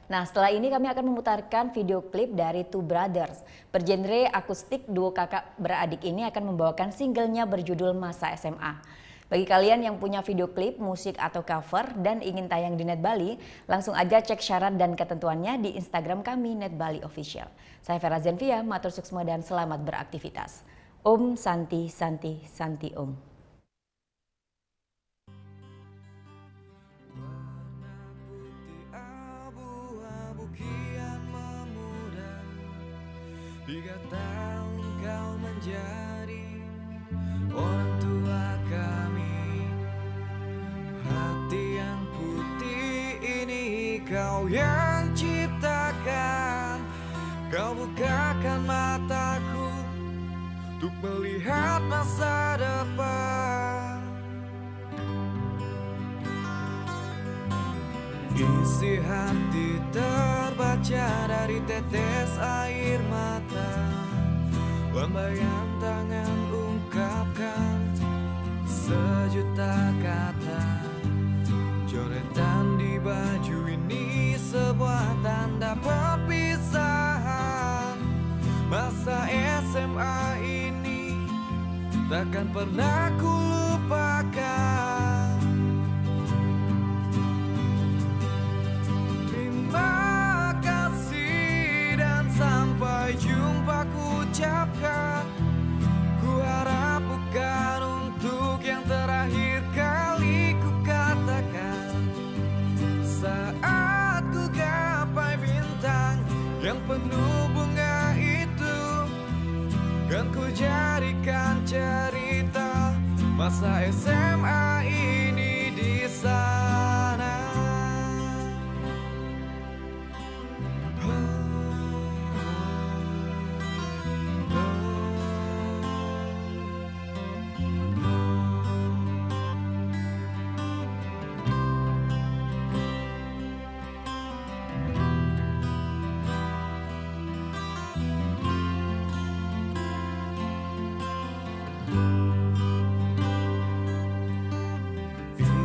Nah, setelah ini kami akan memutarkan video klip dari Two Brothers. Bergenre akustik, duo kakak beradik ini akan membawakan singlenya berjudul Masa SMA. Bagi kalian yang punya video klip, musik atau cover dan ingin tayang di Net Bali, langsung aja cek syarat dan ketentuannya di Instagram kami Net Bali Official. Saya Vera Zenvia, matur suksma dan selamat beraktivitas. Om Santi Santi Santi Om. Hingga tahun kau menjadi orang tua kami. Hati yang putih ini kau yang ciptakan. Kau bukakan mataku untuk melihat masa depan. Isi hati terbaca dari tetes air mata. Lambaian tangan ungkapkan sejuta kata. Coretan di baju ini sebuah tanda perpisahan. Masa SMA ini takkan pernah ku lupakan. Sampai jumpa ku ucapkan. Ku harap bukan untuk yang terakhir kali ku katakan. Saat ku gapai bintang yang penuh bunga itu, kan ku jadikan cerita masa SMA ini di sana.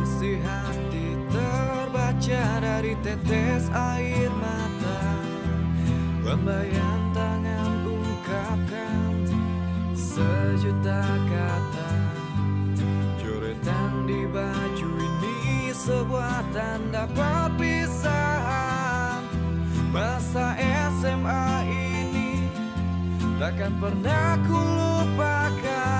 Isi hati terbaca dari tetes air mata. Lambaian tangan ungkapkan sejuta kata. Coretan di baju ini sebuah tanda perpisahan. Masa SMA ini takkan pernah ku lupakan.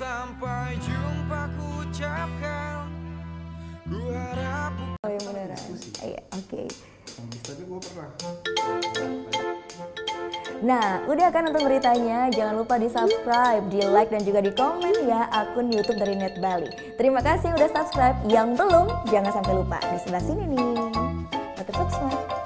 Sampai jumpa ku ucapkan. Ku harap. Oh yang beneran. Iya, oke. Tapi gue pernah. Nah, udah kan untuk beritanya? Jangan lupa di subscribe, di like dan juga di komen ya akun YouTube dari Net Bali. Terima kasih udah subscribe. Yang belum, jangan sampai lupa di sebelah sini nih. Matur suksma.